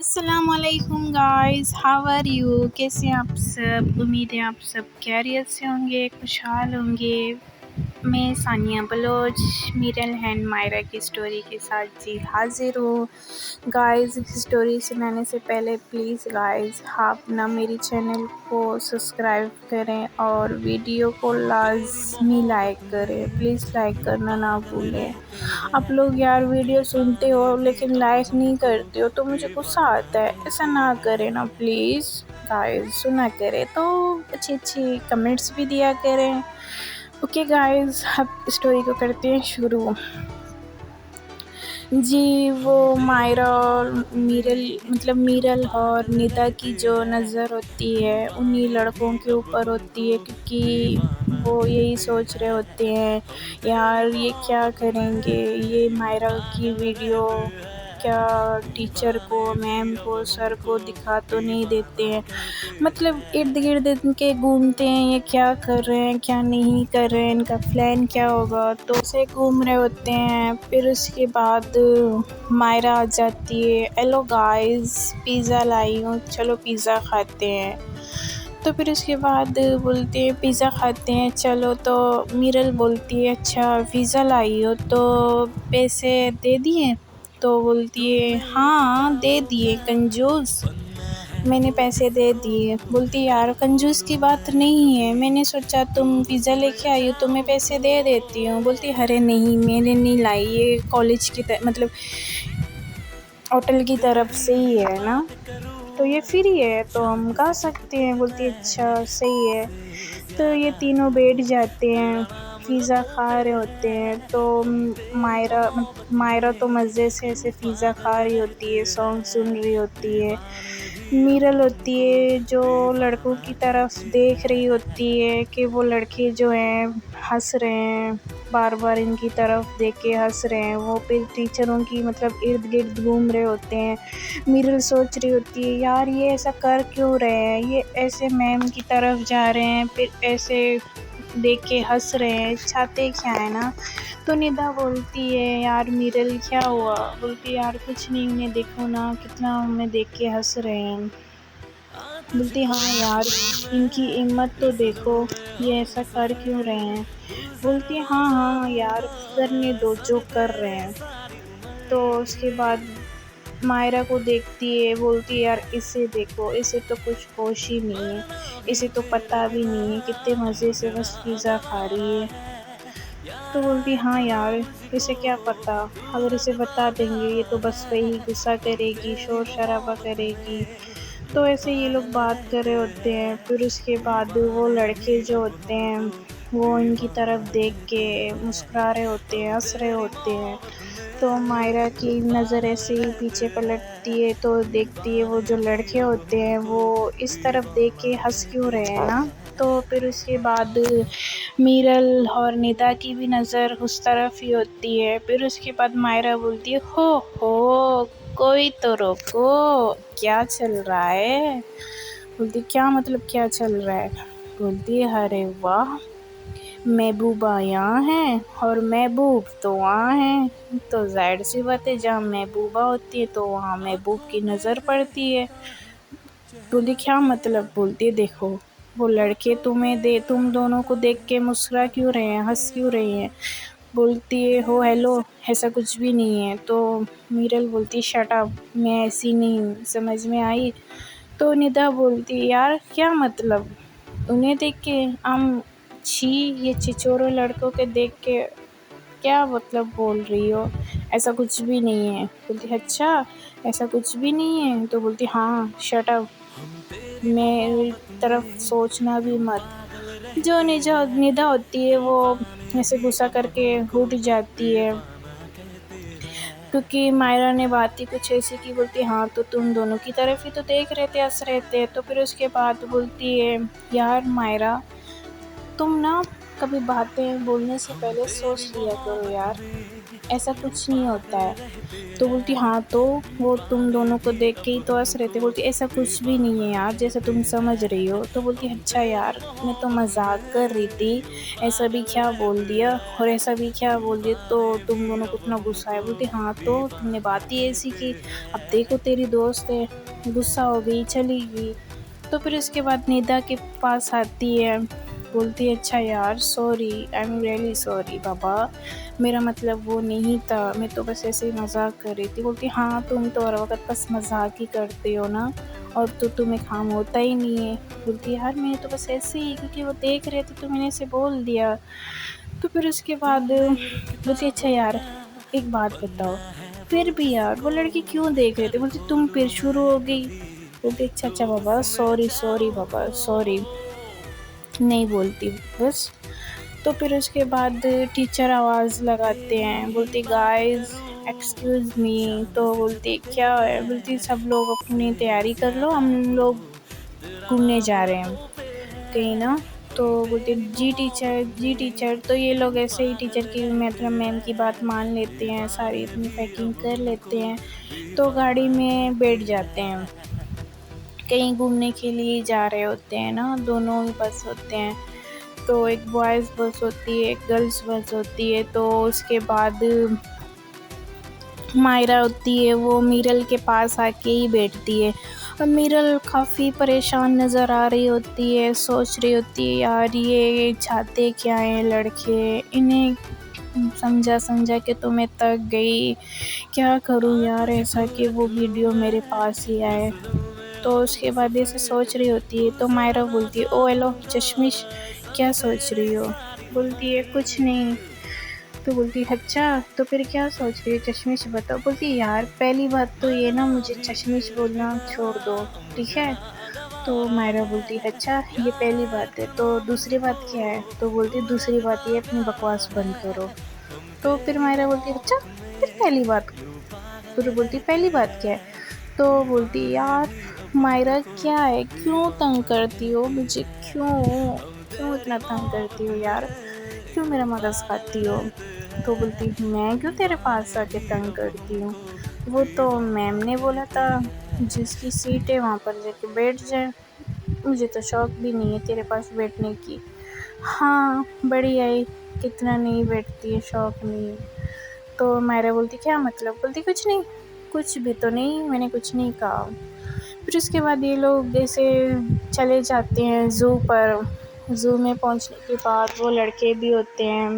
السلام علیکم guys, how are you? کیسے ہیں آپ سب؟ امید ہے آپ سب خیریت سے ہوں گے، خوشحال ہوں گے۔ میں ثانیہ بلوچ میرل اینڈ مائرا کی اسٹوری کے ساتھ حاضر ہوں۔ گائز، اسٹوری سنانے سے پہلے پلیز گائز آپ نا میری چینل کو سبسکرائب کریں اور ویڈیو کو لازمی لائک کریں۔ پلیز لائک کرنا نہ بھولیں۔ آپ لوگ یار ویڈیو سنتے ہو لیکن لائک نہیں کرتے ہو تو مجھے غصہ آتا ہے۔ ایسا نہ کریں نا پلیز گائز، سنا کریں تو اچھی کمنٹس بھی دیا کریں۔ اوکے گائز، اب اسٹوری کو کرتے ہیں شروع۔ جی، وہ مائرا اور میرل اور ندا کی جو نظر ہوتی ہے انہی لڑکوں کے اوپر ہوتی ہے، کیونکہ وہ یہی سوچ رہے ہوتے ہیں یار یہ کیا کریں گے، یہ مائرا کی ویڈیو کیا ٹیچر کو، میم کو، سر کو دکھا تو نہیں دیتے ہیں، مطلب ارد گرد ان کے گھومتے ہیں یہ کیا کر رہے ہیں کیا نہیں کر رہے ہیں، ان کا پلان کیا ہوگا، تو اسے گھوم رہے ہوتے ہیں۔ پھر اس کے بعد مائرا آ جاتی ہے، ہیلو گائز پیزا لائی ہوں، چلو پیزا کھاتے ہیں۔ تو پھر اس کے بعد بولتے ہیں پیزا کھاتے ہیں چلو، تو میرل بولتی ہے اچھا پیزا لائی ہو تو پیسے دے دیے؟ تو بولتی ہے ہاں دے دیے، کنجوس، میں نے پیسے دے دیے۔ بولتی یار کنجوس کی بات نہیں ہے، میں نے سوچا تم پیزا لے کے آئی ہو تو میں پیسے دے دیتی ہوں۔ بولتی ارے نہیں میں نے نہیں لائی، یہ کالج کی مطلب ہوٹل کی طرف سے ہی ہے نا، تو یہ فری ہے تو ہم کھا سکتے ہیں۔ بولتی اچھا صحیح ہے۔ تو یہ تینوں بیٹھ جاتے ہیں، پیزا کھا رہے ہوتے ہیں۔ تو مائرا تو مزے سے ایسے پیزا کھا رہی ہوتی ہے، سانگ سن رہی ہوتی ہے۔ میرل ہوتی ہے جو لڑکوں کی طرف دیکھ رہی ہوتی ہے کہ وہ لڑکے جو ہیں ہنس رہے ہیں، بار بار ان کی طرف دیکھ کے ہنس رہے ہیں، وہ پھر ٹیچروں کی مطلب ارد گرد گھوم رہے ہوتے ہیں۔ میرل سوچ رہی ہوتی ہے یار یہ ایسا کر کیوں رہے ہیں، یہ ایسے میم کی طرف جا رہے ہیں پھر ایسے دیکھ کے ہنس رہے ہیں، چاہتے کیا ہے نا۔ تو ندا بولتی ہے یار میرل کیا ہوا؟ بولتی یار کچھ نہیں، انہیں دیکھو نا کتنا ہمیں دیکھ کے ہنس رہے ہیں۔ بولتی ہاں یار ان کی ہمت تو دیکھو، یہ ایسا کر کیوں رہے ہیں۔ بولتی ہاں یار کرنے دو جو کر رہے ہیں۔ تو اس کے بعد مائرا کو دیکھتی ہے، بولتی یار اسے دیکھو، اسے تو کچھ ہوش ہی نہیں ہے، اسے تو پتہ بھی نہیں ہے، کتنے مزے سے بس پیزا کھا رہی ہے۔ تو بولتی ہاں یار اسے کیا پتہ، اگر اسے بتا دیں گے یہ تو بس وہی غصہ کرے گی، شور شرابہ کرے گی۔ تو ایسے یہ لوگ بات کر رہے ہوتے ہیں۔ پھر اس کے بعد وہ لڑکے جو ہوتے ہیں وہ ان کی طرف دیکھ کے مسکرا رہے ہوتے ہیں، ہنس رہے ہوتے ہیں۔ تو مائرا کی نظر ایسے ہی پیچھے پلٹتی ہے تو دیکھتی ہے وہ جو لڑکے ہوتے ہیں وہ اس طرف دیکھ کے ہنس کیوں رہے ہیں نا۔ تو پھر اس کے بعد میرل اور ندا کی بھی نظر اس طرف ہی ہوتی ہے۔ پھر اس کے بعد مائرا بولتی ہے ہو کوئی تو روکو، کیا چل رہا ہے؟ بولتی کیا مطلب کیا چل رہا ہے؟ بولتی ارے واہ محبوبہ یہاں ہے اور محبوب تو وہاں ہے، تو ظاہر سی بات ہے جہاں محبوبہ ہوتی ہے تو وہاں محبوب کی نظر پڑتی ہے۔ بولتی کیا مطلب؟ بولتی دیکھو وہ لڑکے تم دونوں کو دیکھ کے مسکرا کیوں رہے ہیں، ہنس کیوں رہے ہیں۔ بولتی ہے ہو ہیلو ایسا کچھ بھی نہیں ہے۔ تو میرل بولتی شٹ اپ، میں ایسی نہیں، سمجھ میں آئی؟ تو ندا بولتی یار کیا مطلب، انہیں دیکھ کے چھی یہ چچورے لڑکوں کے دیکھ کے کیا مطلب بول رہی ہو، ایسا کچھ بھی نہیں ہے۔ بولتی اچھا ایسا کچھ بھی نہیں ہے؟ تو بولتی ہاں شٹ اپ، میری طرف سوچنا بھی مت۔ جو ندا ہوتی ہے وہ ایسے غصہ کر کے اٹھ جاتی ہے کیونکہ مائرا نے بات ہی کچھ ایسی کی۔ بولتی ہاں تو تم دونوں کی طرف ہی تو دیکھ رہے تھے، ہنس رہے تھے۔ تو پھر اس کے بعد بولتی ہے یار مائرا تم نا کبھی باتیں بولنے سے پہلے سوچ لیا کرو یار، ایسا کچھ نہیں ہوتا ہے. تو بولتی ہاں تو وہ تم دونوں کو دیکھ کے ہی تو ہنس رہے تھے. بولتی ایسا کچھ بھی نہیں ہے یار جیسا تم سمجھ رہی ہو. تو بولتی اچھا یار میں تو مذاق کر رہی تھی, ایسا بھی کیا بول دیا اور ایسا بھی کیا بول دیا تو تم دونوں کو اتنا غصہ ہے. بولتی ہاں تو تم نے بات ہی ایسی کی, اب دیکھو تیری دوست ہے غصہ ہو گئی چلی گئی. تو پھر اس کے بعد ندا کے پاس آتی ہے, بولتی ہے اچھا یار sorry, I am really sorry بابا, میرا مطلب وہ نہیں تھا, میں تو بس ایسے ہی مذاق کر رہی تھی. بولتی ہاں تم تو ہر وقت بس مذاق ہی کرتے ہو نا, اور تو تمہیں کام ہوتا ہی نہیں ہے. بولتی یار میں تو بس ایسے ہی کیونکہ وہ دیکھ رہے تھے تو میں نے اسے بول دیا. تو پھر اس کے بعد بولتی اچھا یار ایک بات بتاؤ, پھر بھی یار وہ لڑکی کیوں دیکھ رہے تھے. بولتی تم پھر شروع ہو گئی. بولتی اچھا بابا سوری سوری بابا سوری, نہیں بولتی بس. تو پھر اس کے بعد ٹیچر آواز لگاتے ہیں, بولتی گائز ایکسکیوز می. تو بولتی کیا ہے. بولتی سب لوگ اپنی تیاری کر لو, ہم لوگ گھومنے جا رہے ہیں کہیں نا. تو بولتے جی ٹیچر جی ٹیچر. تو یہ لوگ ایسے ہی ٹیچر کی مطلب میم کی بات مان لیتے ہیں, ساری اپنی پیکنگ کر لیتے ہیں. تو گاڑی میں بیٹھ جاتے ہیں, کہیں گھومنے کے لیے جا رہے ہوتے ہیں نا, دونوں ہی بس ہوتے ہیں. تو ایک بوائز بس ہوتی ہے ایک گرلس بس ہوتی ہے. تو اس کے بعد مائرہ ہوتی ہے وہ میرل کے پاس آ کے ہی بیٹھتی ہے, اور میرل کافی پریشان نظر آ رہی ہوتی ہے, سوچ رہی ہوتی ہے یار یہ چاہتے کیا ہیں لڑکے, انہیں سمجھا کے تو میں تک گئی, کیا کروں یار ایسا کہ وہ ویڈیو میرے پاس ہی آئے. تو اس کے بعد ایسے سوچ رہی ہوتی ہے تو مائرہ بولتی ہے او ہیلو چشمش کیا سوچ رہی ہو. بولتی ہے کچھ نہیں. تو بولتی اچھا تو پھر کیا سوچ رہی ہو چشمش بتاؤ. بولتی یار پہلی بات تو یہ نا مجھے چشمش بولنا چھوڑ دو ٹھیک ہے. تو مائرہ بولتی اچھا یہ پہلی بات ہے, تو دوسری بات کیا ہے. تو بولتی دوسری بات یہ اپنی بکواس بند کرو. تو پھر مائرہ بولتی اچھا پھر پہلی بات, پھر بولتی پہلی بات کیا ہے. تو بولتی یار مائرہ کیا ہے کیوں تنگ کرتی ہو مجھے, کیوں کیوں اتنا تنگ کرتی ہو یار, کیوں میرا مغز کھاتی ہو. تو بولتی میں کیوں تیرے پاس آ کے تنگ کرتی ہوں, وہ تو میم نے بولا تھا جس کی سیٹ ہے وہاں پر جا کے بیٹھ جائے, مجھے تو شوق بھی نہیں ہے تیرے پاس بیٹھنے کی. ہاں بڑھیا ہے, کتنا نہیں بیٹھتی ہے شوق نہیں. تو مائرہ بولتی کیا مطلب. بولتی کچھ نہیں, کچھ بھی تو نہیں, میں نے کچھ نہیں کہا. پھر اس کے بعد یہ لوگ جیسے چلے جاتے ہیں زو پر. زو میں پہنچنے کے بعد وہ لڑکے بھی ہوتے ہیں,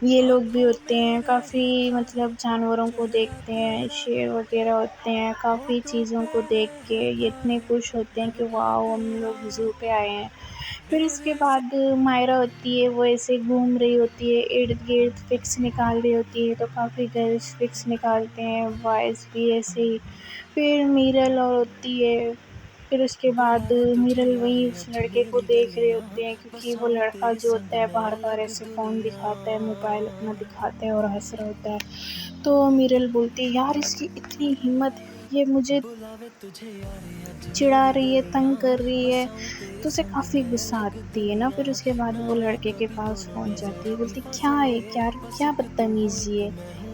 یہ لوگ بھی ہوتے ہیں, کافی مطلب جانوروں کو دیکھتے ہیں, شیر وغیرہ ہوتے ہیں, کافی چیزوں کو دیکھ کے یہ اتنے خوش ہوتے ہیں کہ واؤ ہم لوگ زو پہ آئے ہیں. پھر اس کے بعد مائرہ ہوتی ہے وہ ایسے گھوم رہی ہوتی ہے, ارد گرد پکس نکال رہی ہوتی ہے. تو کافی گرلس پکس نکالتے ہیں, بوائز بھی ایسے ہی. پھر میرل اور ہوتی ہے, پھر اس کے بعد میرل وہی اس لڑکے کو دیکھ رہے ہوتے ہیں, کیونکہ وہ لڑکا جو ہوتا ہے بار بار ایسے فون دکھاتا ہے, موبائل اپنا دکھاتا ہے اور ہنس رہا ہوتا ہے. تو میرل بولتی یار اس کی اتنی ہمت, یہ مجھے چڑھا رہی ہے, تنگ کر رہی ہے. تو اسے کافی غصہ آتی ہے نا. پھر اس کے بعد وہ لڑکے کے پاس پہنچ جاتی ہے, بولتی کیا ہے کیا بدتمیزی ہے,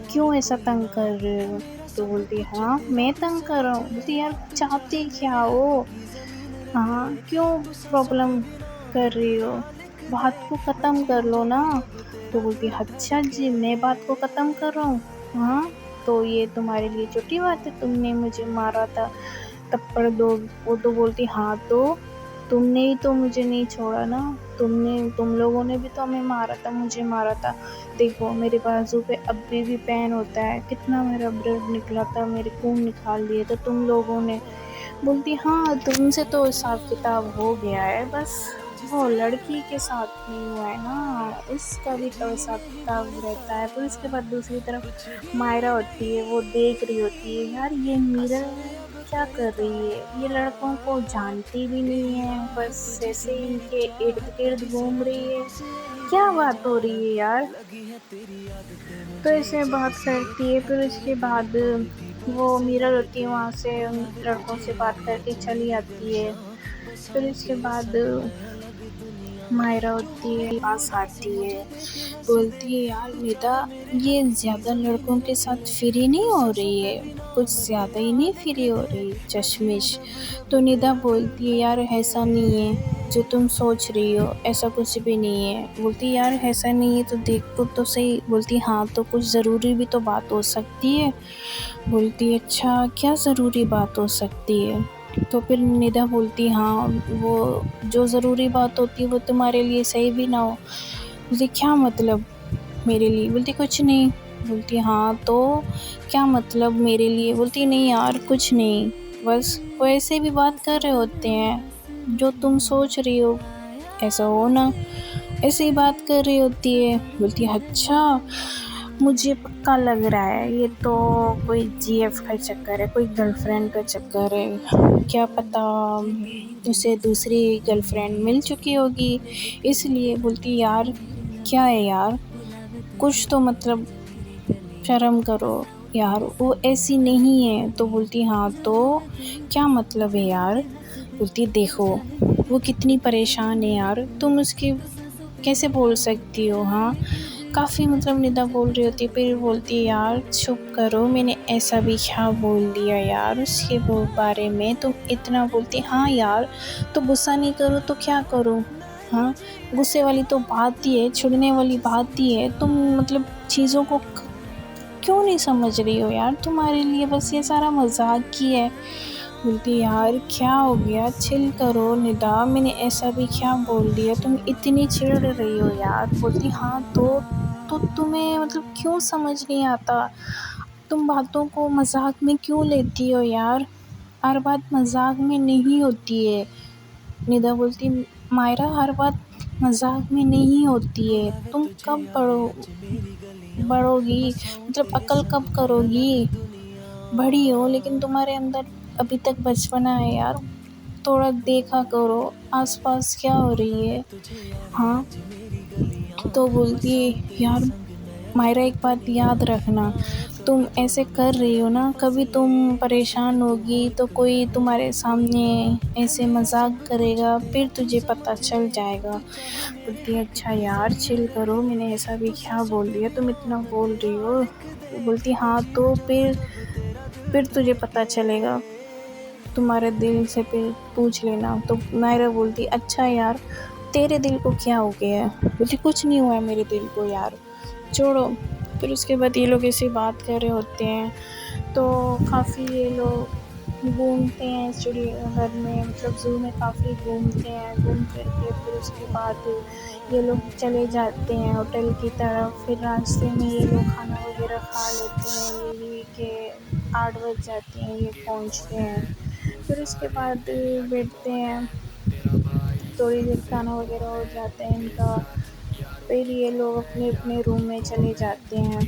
کیوں ایسا تنگ کر رہے ہو. تو بولتی ہاں میں تنگ کر رہا ہوں. بولتی یار چاہتے کیا ہو, ہاں کیوں پرابلم کر رہی ہو, بات کو ختم کر لو نا. تو بولتی اچھا جی میں بات کو ختم کر رہا ہوں, ہاں تو یہ تمہارے لیے چھوٹی بات ہے, تم نے مجھے مارا تھا تپڑ دو. وہ تو بولتی ہاں تو تم نے ہی تو مجھے نہیں چھوڑا نا, تم لوگوں نے بھی تو ہمیں مارا تھا, مجھے مارا تھا. دیکھو میرے بازو پہ ابھی بھی پین ہوتا ہے, کتنا میرا بلڈ نکلا تھا, میرے خون نکال دیے تھے تم لوگوں نے. بولتی ہاں تم سے تو حساب کتاب ہو گیا ہے, بس وہ لڑکی کے ساتھ نہیں ہوا ہے نا, اس کا بھی تو حساب کتاب رہتا ہے. پھر اس کے بعد دوسری طرف مائرہ ہوتی ہے, وہ دیکھ رہی ہوتی ہے یار یہ میرل کیا کر رہی ہے, یہ لڑکوں کو جانتی بھی نہیں ہے, بس ایسے ہی ان کے ارد گرد گھوم رہی ہے, کیا بات ہو رہی ہے یار. تو ایسے بات کرتی ہے. پھر اس کے بعد وہ میرل ہوتی ہے وہاں سے ان لڑکوں سے بات کر کے چلی آتی ہے. پھر اس کے بعد مائرہ ہوتی ہے پاس آتی ہے، بولتی ہے یار ندا یہ زیادہ لڑکوں کے ساتھ فری نہیں ہو رہی ہے، کچھ زیادہ ہی نہیں فری ہو رہی چشمش؟ تو ندا بولتی ہے یار ایسا نہیں ہے جو تم سوچ رہی ہو، ایسا کچھ بھی نہیں ہے۔ بولتی یار ایسا نہیں ہے تو دیکھو تو صحیح۔ بولتی ہاں تو کچھ ضروری بھی تو بات ہو سکتی ہے۔ بولتی اچھا کیا ضروری بات ہو سکتی ہے؟ تو پھر ندا بولتی ہاں وہ جو ضروری بات ہوتی ہے وہ تمہارے لیے صحیح بھی نہ ہو۔ بولتی کیا مطلب میرے لیے؟ بولتی کچھ نہیں۔ بولتی ہاں تو کیا مطلب میرے لیے؟ بولتی نہیں یار کچھ نہیں، بس وہ ایسے بھی بات کر رہے ہوتے ہیں، جو تم سوچ رہی ہو ایسا ہو نا، ایسے ہی بات کر رہی ہوتی ہے۔ بولتی اچھا مجھے پکا لگ رہا ہے یہ تو کوئی جی ایف کا چکر ہے، کوئی گرل فرینڈ کا چکر ہے، کیا پتا اسے دوسری گرل فرینڈ مل چکی ہوگی اس لیے۔ بولتی یار کیا ہے یار، کچھ تو مطلب شرم کرو یار، وہ ایسی نہیں ہے۔ تو بولتی ہاں تو کیا مطلب ہے یار؟ بولتی دیکھو وہ کتنی پریشان ہے یار، تم اس کی کیسے بول سکتی ہو؟ ہاں کافی مطلب ندا بول رہی ہوتی ہے، پھر بولتی ہے یار چھپ کرو، میں نے ایسا بھی کیا بول دیا یار اس کے بارے میں تم اتنا؟ بولتی ہاں یار تو غصہ نہیں کرو تو کیا کروں؟ ہاں غصے والی تو بات ہی ہے، چھڑنے والی بات ہی ہے، تم مطلب چیزوں کو کیوں نہیں سمجھ رہی ہو یار؟ تمہارے لیے بس یہ سارا مذاق ہی ہے۔ بولتی یار کیا ہو گیا، چل کرو ندا، میں نے ایسا بھی کیا بول دیا، تم اتنی چڑ رہی ہو یار؟ بولتی ہاں تو تمہیں مطلب کیوں سمجھ نہیں آتا، تم باتوں کو مذاق میں کیوں لیتی ہو یار؟ ہر بات مذاق میں نہیں ہوتی ہے۔ ندا بولتی مائرہ ہر بات مذاق میں نہیں ہوتی ہے، تم کب بڑھو گی، مطلب عقل کب کرو گی؟ بڑی ہو لیکن تمہارے اندر ابھی تک بچپنا ہے یار، تھوڑا دیکھا کرو آس پاس کیا ہو رہی ہے۔ ہاں تو بولتی یار مائرہ ایک بات یاد رکھنا، تم ایسے کر رہی ہو نا، کبھی تم پریشان ہوگی تو کوئی تمہارے سامنے ایسے مذاق کرے گا، پھر تجھے پتہ چل جائے گا۔ بولتی اچھا یار چل کرو، میں نے ایسا بھی کیا بول دیا تم اتنا بول رہی ہو؟ بولتی ہاں تو پھر تجھے پتہ چلے گا، تمہارے دل سے پھر پوچھ لینا۔ تو مائرہ بولتی اچھا یار تیرے دل کو کیا ہو گیا ہے؟ بولتی کچھ نہیں ہوا ہے میرے دل کو یار، چھوڑو۔ پھر اس کے بعد یہ لوگ ایسے بات کر رہے ہوتے ہیں، تو کافی یہ لوگ گھومتے ہیں چڑیا گھر میں، مطلب زو میں کافی گھومتے ہیں، گھوم پھر کے پھر اس کے بعد یہ لوگ چلے جاتے ہیں ہوٹل کی طرف۔ پھر راستے میں یہ لوگ کھانا وغیرہ کھا لیتے ہیں، یہی کہ 8 بج جاتے ہیں یہ پہنچتے ہیں۔ پھر اس کے بعد بیٹھتے ہیں، تھوڑی دیر کھانا وغیرہ ہو جاتا ہے ان کا، پھر یہ لوگ اپنے اپنے روم میں چلے جاتے ہیں۔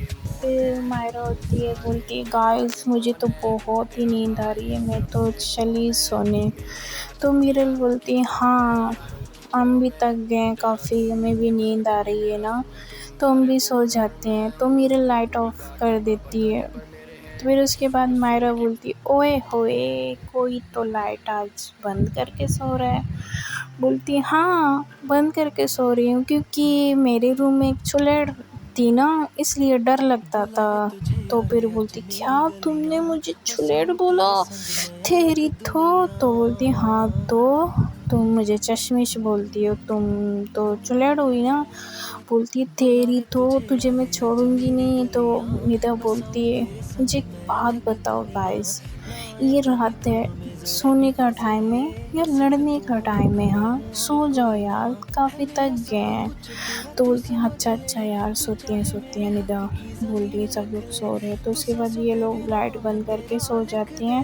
پھر مائرہ ہوتی ہے، بولتی گائز مجھے تو بہت ہی نیند آ رہی ہے، میں تو چلی سونے۔ تو میرل بولتی ہاں ہم بھی تک گئے کافی، ہمیں بھی نیند آ رہی ہے نا، تو ہم بھی سو جاتے ہیں۔ تو میرل لائٹ آف کر دیتی ہے۔ تو پھر اس کے بعد مائرہ بولتی اوئے ہوئے کوئی تو لائٹ آج بند کر کے سو رہا ہے۔ بولتی ہاں بند کر کے سو رہی ہوں کیونکہ میرے روم میں ایک چڑیل تھی نا، اس لیے ڈر لگتا تھا۔ تو پھر بولتی کیا تم نے مجھے چڑیل بولا؟ تیری تو بولتی ہاں تو تم مجھے چشمش بولتی ہو، تم تو چڑیل ہوئی نا۔ بولتی تیری تو تجھے میں چھوڑوں گی نہیں۔ تو ندا بولتی ہے مجھے ایک بات بتاؤ گائز، یہ رات ہے، سونے کا ٹائم ہے یا لڑنے کا ٹائم ہے؟ ہاں سو جاؤ یار کافی تک گئے ہیں۔ تو بولتی ہیں اچھا یار سوتی ہیں ندا بول رہی ہے، سب لوگ سو رہے ہیں۔ تو اس کے بعد یہ لوگ لائٹ بند کر کے سو جاتے ہیں۔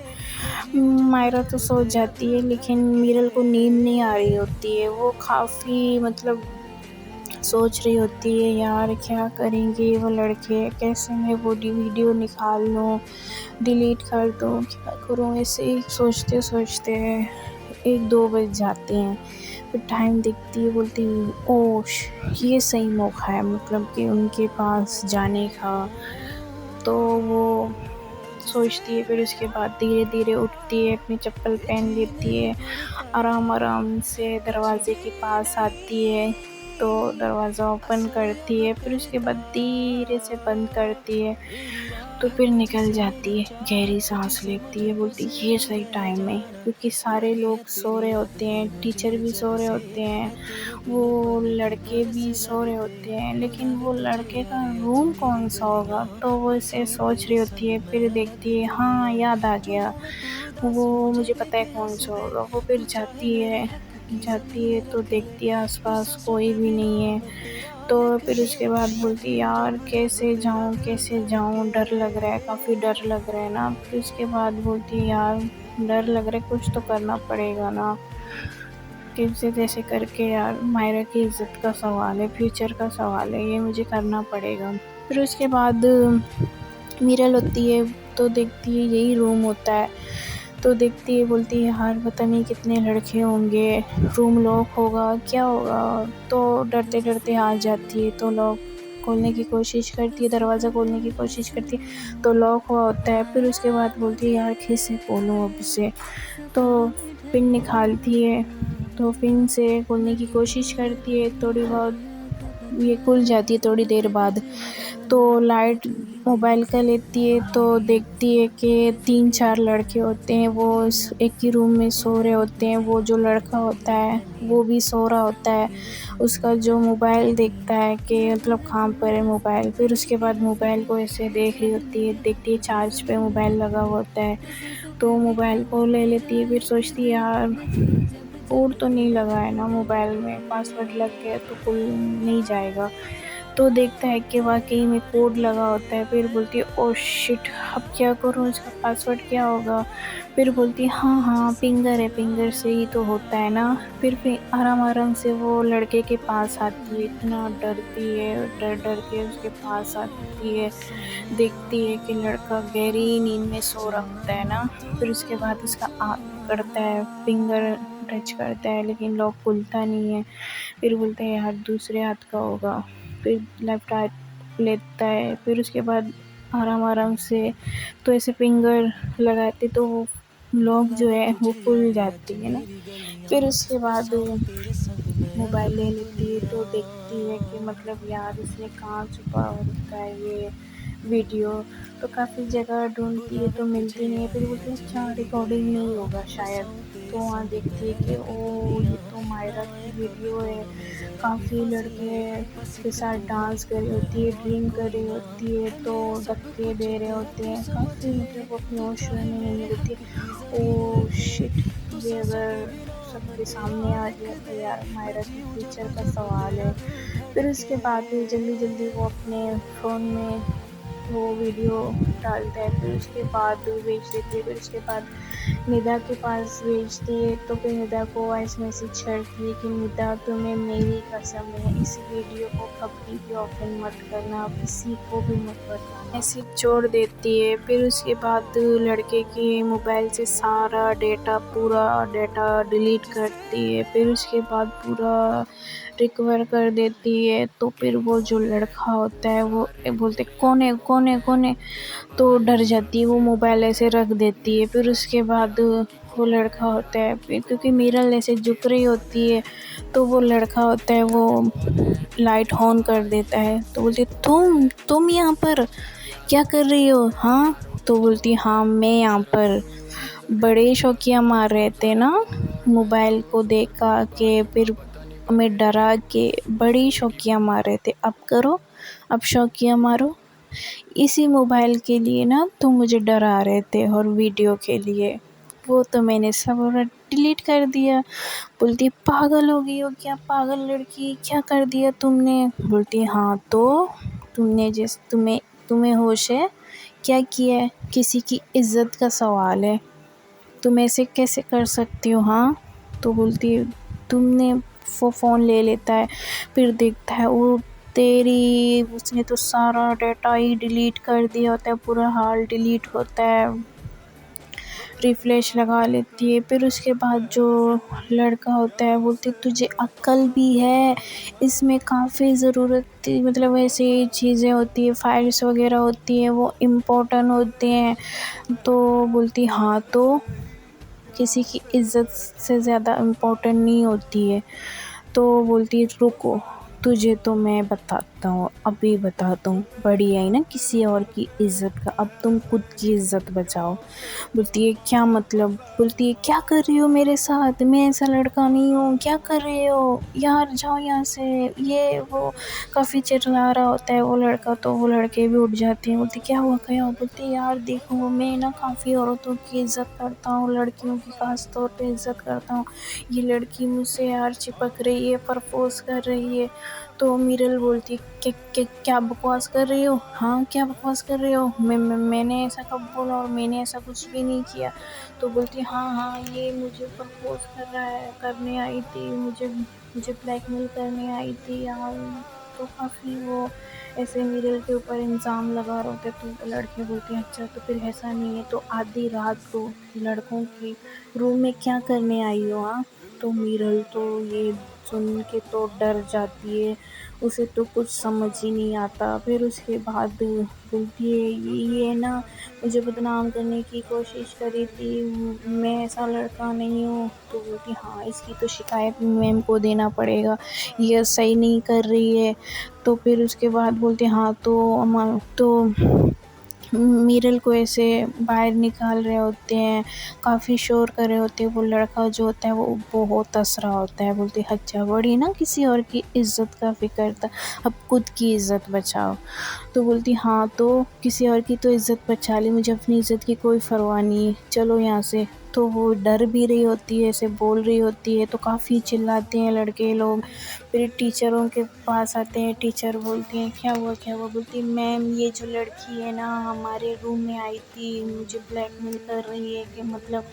مائرہ تو سو جاتی ہے لیکن میرل کو نیند نہیں آ رہی ہوتی ہے، وہ کافی مطلب سوچ رہی ہوتی ہے یار کیا کریں گے وہ لڑکے، کیسے میں وہ ویڈیو نکال لوں، ڈیلیٹ کر دوں، کیا کروں، ایسے ہی سوچتے سوچتے 1-2 بج جاتے ہیں۔ پھر ٹائم دیکھتی ہے، بولتی اوش یہ صحیح موقع ہے مطلب کہ ان کے پاس جانے کا۔ تو وہ سوچتی ہے، پھر اس کے بعد دھیرے دھیرے اٹھتی ہے، اپنی چپل پہن لیتی ہے، آرام آرام سے دروازے کے پاس آتی ہے، تو دروازہ اوپن کرتی ہے، پھر اس کے بعد دھیرے سے بند کرتی ہے، تو پھر نکل جاتی ہے، گہری سانس لیتی ہے، بولتی یہ صحیح ٹائم ہے، کیونکہ سارے لوگ سو رہے ہوتے ہیں، ٹیچر بھی سو رہے ہوتے ہیں، وہ لڑکے بھی سو رہے ہوتے ہیں، لیکن وہ لڑکے کا روم کون سا ہوگا، تو وہ اسے سوچ رہی ہوتی ہے، پھر دیکھتی ہے، ہاں یاد آ گیا، وہ مجھے پتہ ہے کون سا ہوگا، وہ پھر جاتی ہے تو دیکھتی ہے آس پاس کوئی بھی نہیں ہے، تو پھر اس کے بعد بولتی یار کیسے جاؤں، ڈر لگ رہا ہے، کافی ڈر لگ رہا ہے نا، پھر اس کے بعد بولتی یار ڈر لگ رہا ہے، کچھ تو کرنا پڑے گا نا، کیسے تیسے کر کے یار مائرہ کی عزت کا سوال ہے، فیوچر کا سوال ہے، یہ مجھے کرنا پڑے گا۔ پھر اس کے بعد میرل ہوتی ہے تو دیکھتی ہے یہی روم ہوتا ہے، تو دیکھتی ہے، بولتی ہے یار پتہ نہیں کتنے لڑکے ہوں گے، روم لاک ہوگا کیا ہوگا، تو ڈرتے ڈرتے آ جاتی ہے، تو لاک کھولنے کی کوشش کرتی ہے، دروازہ کھولنے کی کوشش کرتی ہے تو لاک ہوا ہوتا ہے، پھر اس کے بعد بولتی ہے یار کیسے کھولوں اب سے، تو پن نکالتی ہے، تو پن سے کھولنے کی کوشش کرتی ہے، تھوڑی بہت یہ کھل جاتی ہے تھوڑی دیر بعد، تو لائٹ موبائل کا لیتی ہے تو دیکھتی ہے کہ 3-4 لڑکے ہوتے ہیں، وہ ایک ہی روم میں سو رہے ہوتے ہیں، وہ جو لڑکا ہوتا ہے وہ بھی سو رہا ہوتا ہے، اس کا جو موبائل دیکھتا ہے کہ مطلب کہاں پر ہے موبائل، پھر اس کے بعد موبائل کو ایسے دیکھ رہی ہوتی ہے، دیکھتی ہے چارج پہ موبائل لگا ہوا ہوتا ہے، تو موبائل کو لے لیتی ہے، پھر سوچتی ہے یار کوڈ تو نہیں لگا ہے نا موبائل میں، پاسورڈ لگ گیا تو کھل نہیں جائے گا، تو دیکھتا ہے کہ واقعی میں کوڈ لگا ہوتا ہے، پھر بولتی ہے او شٹ اب کیا کروں، اس کا پاسورڈ کیا ہوگا، پھر بولتی ہے ہاں فنگر ہے، فنگر سے ہی تو ہوتا ہے نا، پھر آرام آرام سے وہ لڑکے کے پاس آتی ہے، اتنا ڈرتی ہے، ڈر کے اس کے پاس آتی ہے، دیکھتی ہے کہ لڑکا گہری نیند میں سو رہا ہوتا ہے نا، پھر اس کے بعد اس کا ہاتھ پکڑتا ہے، فنگر ٹچ کرتا ہے لیکن لاک کھلتا نہیں ہے، پھر بولتا ہے یار دوسرے ہاتھ کا ہوگا، پھر لیفٹ ہاتھ لیتا ہے، پھر اس کے بعد آرام آرام سے تو ایسے فنگر لگاتے تو وہ لاک جو ہے وہ کھل جاتی ہے نا، پھر اس کے بعد موبائل لے لیتی ہے تو دیکھتی ہے کہ مطلب یار اس نے کہاں چھپا رکھا ہے یہ ویڈیو، تو کافی جگہ ڈھونڈتی ہے تو ملتی نہیں ہے، پھر بولتی ہے اچھا ریکارڈنگ میں ہی ہوگا شاید، تو وہاں دیکھتی ہے کہ او یہ تو مائرہ کی ویڈیو ہے، کافی لڑکے اس کے ساتھ ڈانس کر رہی ہوتی ہے، ڈرنک کر رہی ہوتی ہے، تو دھکے دے رہے ہوتے ہیں، کافی مطلب وہ اپنے ہوش میں نہیں ہوتی، او شٹ یہ اگر سب کے سامنے آ گیا تو یار مائرہ کی فیوچر کا سوال ہے، پھر اس کے بعد جلدی جلدی وہ اپنے فون میں وہ ویڈیو ڈالتا ہے، پھر اس کے بعد بھیج دیتی ہے، پھر اس کے بعد ندا کے پاس بھیجتی ہے، تو پھر ندا کو وائس میسیج کرتی ہے کہ ندا تمہیں میری قسم ہے اس ویڈیو کو کبھی بھی اوپن مت کرنا، کسی کو بھی مت بتانا، میسیج چھوڑ دیتی ہے، پھر اس کے بعد لڑکے کے موبائل سے سارا پورا ڈیٹا ڈیلیٹ کرتی ہے، پھر اس کے بعد پورا ریکور کر دیتی ہے، تو پھر وہ جو لڑکا ہوتا ہے وہ بولتے کون ہے تو ڈر جاتی ہے، وہ موبائل ایسے رکھ دیتی ہے، پھر اس کے بعد وہ لڑکا ہوتا ہے پھر کیونکہ میرل ایسے جھک رہی ہوتی ہے تو وہ لڑکا ہوتا ہے وہ لائٹ آن کر دیتا ہے، تو بولتی تم یہاں پر کیا کر رہی ہو، ہاں، تو بولتی ہاں میں یہاں پر بڑے شوقیہ مار رہے تھے نا، موبائل کو دیکھا کہ پھر ہمیں ڈرا کے بڑی شوقیہ مار رہے تھے، اب کرو، اب شوقیہ مارو، اسی موبائل کے لیے نا تم مجھے ڈرا رہے تھے اور ویڈیو کے لیے، وہ تو میں نے سب ڈیلیٹ کر دیا، بولتی پاگل ہو گئی ہو کیا، پاگل لڑکی کیا کر دیا تم نے، بولتی ہاں تو تمہیں ہوش ہے، کیا کیا ہے، کسی کی عزت کا سوال ہے، تم ایسے کیسے کر سکتی ہو، ہاں، تو بولتی تم نے وہ فون لے لیتا ہے، پھر دیکھتا ہے وہ تیری اس نے تو سارا ڈیٹا ہی ڈیلیٹ کر دیا ہوتا ہے، پورا حال ڈیلیٹ ہوتا ہے، ریفریش لگا لیتی ہے. پھر اس کے بعد جو لڑکا ہوتا ہے بولتی تجھے عقل بھی ہے، اس میں کافی ضرورت مطلب ایسی چیزیں ہوتی ہیں، فائلس وغیرہ ہوتی ہیں، وہ امپورٹنٹ ہوتے ہیں. تو بولتی ہاں تو کسی کی عزت سے زیادہ امپورٹنٹ نہیں ہوتی ہے. تو بولتی ہے رکو تجھے تو میں بتاتا ہوں، ابھی بتاتا ہوں. بڑی آئی نا کسی اور کی عزت کا، اب تم خود کی عزت بچاؤ. بولتی ہے کیا مطلب؟ بولتی ہے کیا کر رہی ہو میرے ساتھ؟ میں ایسا لڑکا نہیں ہوں، کیا کر رہے ہو یار، جاؤ یہاں سے. یہ وہ کافی چلا رہا ہوتا ہے وہ لڑکا، تو وہ لڑکے بھی اٹھ جاتے ہیں. بولتی کیا ہوا کیا ہوا؟ بولتی یار دیکھو میں نا کافی عورتوں کی عزت کرتا ہوں، لڑکیوں کی خاص طور پہ عزت کرتا ہوں. یہ لڑکی مجھ سے یار چپک رہی ہے، پرپوز کر رہی ہے. تو میرل بولتی کیا بکواس کر رہی ہو؟ ہاں کیا بکواس کر رہی ہو؟ میں نے ایسا کب بولا، اور میں نے ایسا کچھ بھی نہیں کیا. تو بولتی ہاں یہ مجھے پرپوز کر رہا ہے، کرنے آئی تھی، مجھے بلیک میل کرنے آئی تھی یار. تو کافی وہ ایسے میرل کے اوپر الزام لگا رہے ہوتے. تو لڑکے بولتے ہیں اچھا تو پھر ایسا نہیں ہے تو آدھی رات کو لڑکوں کی روم میں کیا کرنے آئی ہو؟ ہاں. تو میرل تو یہ سن کے تو ڈر جاتی ہے، اسے تو کچھ سمجھ ہی نہیں آتا. پھر اس کے بعد بولتی ہے یہ نا مجھے بدنام کرنے کی کوشش کری تھی، میں ایسا لڑکا نہیں ہوں. تو بولتی ہاں اس کی تو شکایت میم کو دینا پڑے گا، یہ صحیح نہیں کر رہی ہے. تو پھر اس کے بعد بولتے ہاں تو میرل کو ایسے باہر نکال رہے ہوتے ہیں، کافی شور کر رہے ہوتے ہیں. وہ لڑکا جو ہوتا ہے وہ بہت ہنس رہا ہوتا ہے. بولتی اچھا بڑی نا کسی اور کی عزت کا فکر تھا، اب خود کی عزت بچاؤ. تو بولتی ہاں تو کسی اور کی تو عزت بچا لی، مجھے اپنی عزت کی کوئی پرواہ نہیں ہے، چلو یہاں سے. تو وہ ڈر بھی رہی ہوتی ہے، ایسے بول رہی ہوتی ہے. تو کافی چلاتے ہیں لڑکے لوگ. پھر ٹیچروں کے پاس آتے ہیں، ٹیچر بولتی ہیں کیا ہوا کیا ہوا؟ بولتی میم یہ جو لڑکی ہے نا ہمارے روم میں آئی تھی، مجھے بلیک میل کر رہی ہے کہ مطلب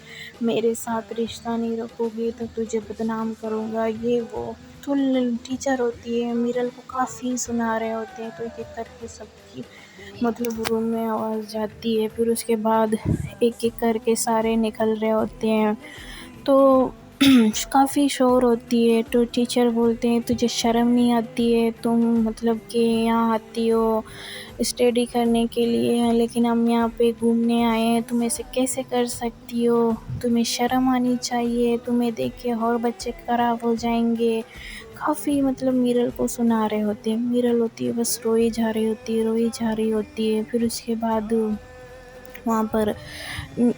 میرے ساتھ رشتہ نہیں رکھو گی تو تجھے بدنام کروں گا، یہ وہ. تو ٹیچر ہوتی ہے میرل کو کافی سنا رہے ہوتے ہیں. تو ایک ایک کر کے سب کی مطلب روم میں آواز جاتی ہے. پھر اس کے بعد ایک ایک کر کے سارے نکل رہے ہوتے ہیں. تو کافی شور ہوتی ہے. تو ٹیچر بولتے ہیں تجھے شرم نہیں آتی ہے؟ تم مطلب کہ یہاں آتی ہو اسٹڈی کرنے کے لیے، لیکن ہم یہاں پہ گھومنے آئے ہیں، تم ایسے کیسے کر سکتی ہو؟ تمہیں شرم آنی چاہیے، تمہیں دیکھ کے اور بچے خراب ہو جائیں گے. کافی مطلب میرل کو سنا رہے ہوتے ہیں. میرل ہوتی ہے بس روئی جا رہی ہوتی ہے، روئی جا رہی ہوتی ہے. پھر اس کے بعد وہاں پر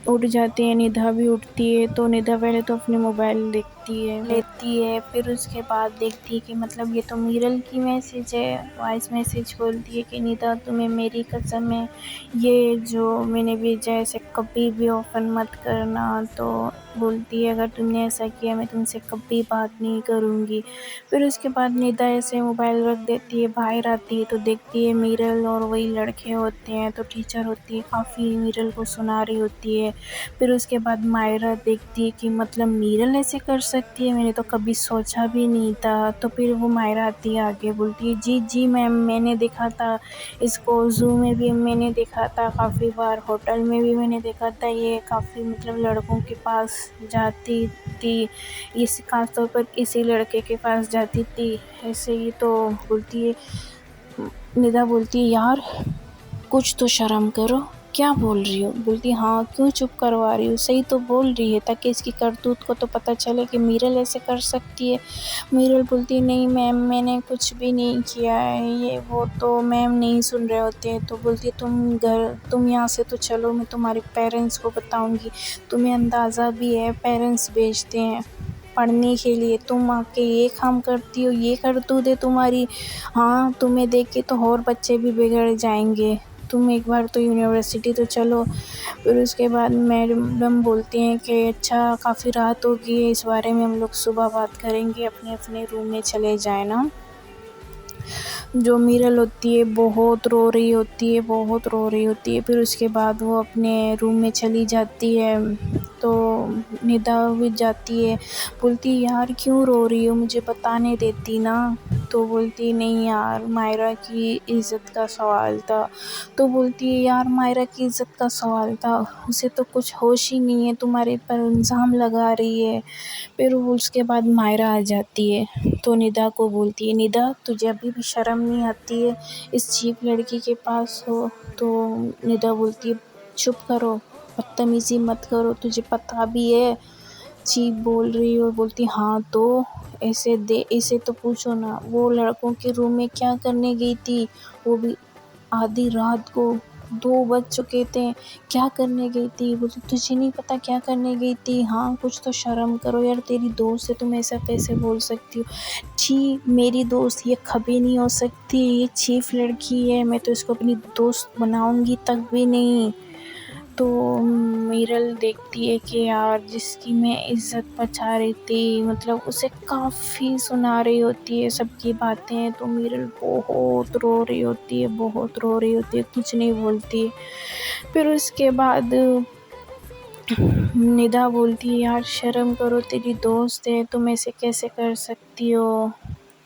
اٹھ جاتے ہیں، ندا بھی اٹھتی ہے. تو ندا پہلے تو اپنے موبائل لیتی ہے. پھر اس کے بعد دیکھتی ہے کہ مطلب یہ تو میرل کی میسج ہے. وائس میسج کھولتی ہے کہ ندا تمہیں میری قسم ہے یہ جو میں نے بھیجا ہے اسے کبھی بھی اوپن مت کرنا. تو بولتی ہے اگر تم نے ایسا کیا میں تم سے کبھی بات نہیں کروں گی. پھر اس کے بعد ندا ایسے موبائل رکھ دیتی ہے، باہر آتی ہے تو دیکھتی ہے میرل اور وہی لڑکے ہوتے ہیں. تو ٹیچر ہوتی ہے کافی میرل کو سنا رہی ہوتی ہے. پھر اس کے بعد مائرہ دیکھتی ہے کہ مطلب میرل ایسے کر سکتی ہے، میں نے تو کبھی سوچا بھی نہیں تھا. تو پھر وہ مائرہ آتی ہے آگے، بولتی ہے جی میم میں نے دیکھا تھا اس کو، زو میں بھی میں نے دیکھا تھا کافی بار، ہوٹل میں بھی میں نے دیکھا تھا، یہ کافی مطلب لڑکوں کے پاس جاتی تھی، اس خاص طور پر کسی لڑکے کے پاس جاتی تھی ایسے ہی. تو بولتی ہے ندا بولتی ہے یار کچھ تو شرم کرو، کیا بول رہی ہو؟ بولتی ہاں کیوں چپ کروا رہی ہو، صحیح تو بول رہی ہے تاکہ اس کی کرتوت کو تو پتہ چلے کہ میرل ایسے کر سکتی ہے. میرل بولتی نہیں میم میں نے کچھ بھی نہیں کیا ہے یہ وہ. تو میم نہیں سن رہے ہوتے ہیں. تو بولتی ہے تم یہاں سے تو چلو، میں تمہارے پیرنٹس کو بتاؤں گی. تمہیں اندازہ بھی ہے پیرنٹس بھیجتے ہیں پڑھنے کے لیے، تم آ کے یہ کام کرتی ہو، یہ کرتوت ہے تمہاری. ہاں تمہیں دیکھ کے تو اور بچے بھی بگڑ جائیں گے، تم ایک بار تو یونیورسٹی تو چلو. پھر اس کے بعد میڈم بولتی ہیں کہ اچھا کافی رات ہو گئی ہے، اس بارے میں ہم لوگ صبح بات کریں گے، اپنے اپنے روم میں چلے جائیں نا. جو میرل ہوتی ہے بہت رو رہی ہوتی ہے، بہت رو رہی ہوتی ہے. پھر اس کے بعد وہ اپنے روم میں چلی جاتی ہے. تو ندا بھی جاتی ہے، بولتی یار کیوں رو رہی ہو، مجھے بتانے دیتی نا. تو بولتی نہیں یار مائرہ کی عزت کا سوال تھا. تو بولتی ہے یار مائرہ کی عزت کا سوال تھا، اسے تو کچھ ہوش ہی نہیں ہے، تمہارے پر الزام لگا رہی ہے. پھر اس کے بعد مائرہ آ جاتی ہے تو ندا کو بولتی ہے ندا تجھے ابھی بھی شرم نہیں آتی ہے اس چیپ لڑکی کے پاس ہو. تو ندا بولتی ہے چپ کرو، بدتمیزی مت کرو، تجھے پتہ بھی ہے چیپ بول رہی ہو. بولتی ہاں تو ایسے تو پوچھو نا، وہ لڑکوں کے روم میں کیا کرنے گئی تھی، وہ بھی آدھی رات کو، 2 بج چکے تھے، کیا کرنے گئی تھی. بولتی تجھے نہیں پتا کیا کرنے گئی تھی، ہاں کچھ تو شرم کرو یار، تیری دوست ہے تم ایسا کیسے بول سکتی ہو. چھی میری دوست یہ کبھی نہیں ہو سکتی، یہ چیف لڑکی ہے، میں تو اس کو اپنی دوست بناؤں گی تک بھی نہیں. تو میرل دیکھتی ہے کہ یار جس کی میں عزت بچا رہی تھی، مطلب اسے کافی سنا رہی ہوتی ہے سب کی باتیں، تو میرل بہت رو رہی ہوتی ہے، بہت رو رہی ہوتی ہے، کچھ نہیں بولتی. پھر اس کے بعد ندا بولتی ہے یار شرم کرو، تیری دوست ہے، تم ایسے کیسے کر سکتی ہو.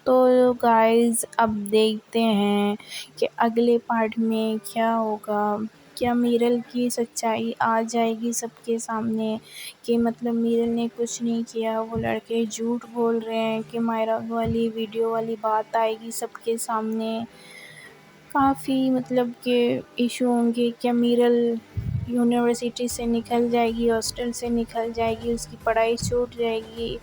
تو گائز اب دیکھتے ہیں کہ اگلے پارٹ میں کیا ہوگا. کیا میرل کی سچائی آ جائے گی سب کے سامنے کہ مطلب میرل نے کچھ نہیں کیا، وہ لڑکے جھوٹ بول رہے ہیں، کہ مائرہ والی ویڈیو والی بات آئے گی سب کے سامنے. کافی مطلب کہ ایشو ہوں گے. کیا میرل یونیورسٹی سے نکل جائے گی، ہاسٹل سے نکل جائے گی، اس کی پڑھائی چھوٹ جائے گی،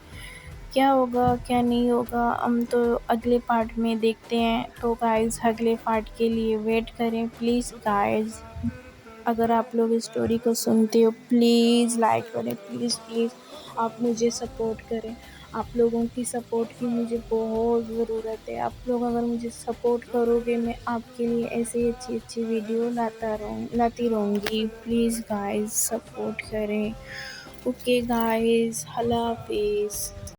کیا ہوگا کیا نہیں ہوگا، ہم تو اگلے پارٹ میں دیکھتے ہیں. تو گائز اگلے پارٹ کے لیے ویٹ کریں پلیز گائز. اگر آپ لوگ اس اسٹوری کو سنتے ہو پلیز لائک کریں، پلیز پلیز آپ مجھے سپورٹ کریں. آپ لوگوں کی سپورٹ کی مجھے بہت ضرورت ہے. آپ لوگ اگر مجھے سپورٹ کرو گے میں آپ کے لیے ایسی اچھی اچھی ویڈیو لاتی رہوں گی. پلیز گائز سپورٹ کریں. اوکے گائز، اللہ حافظ.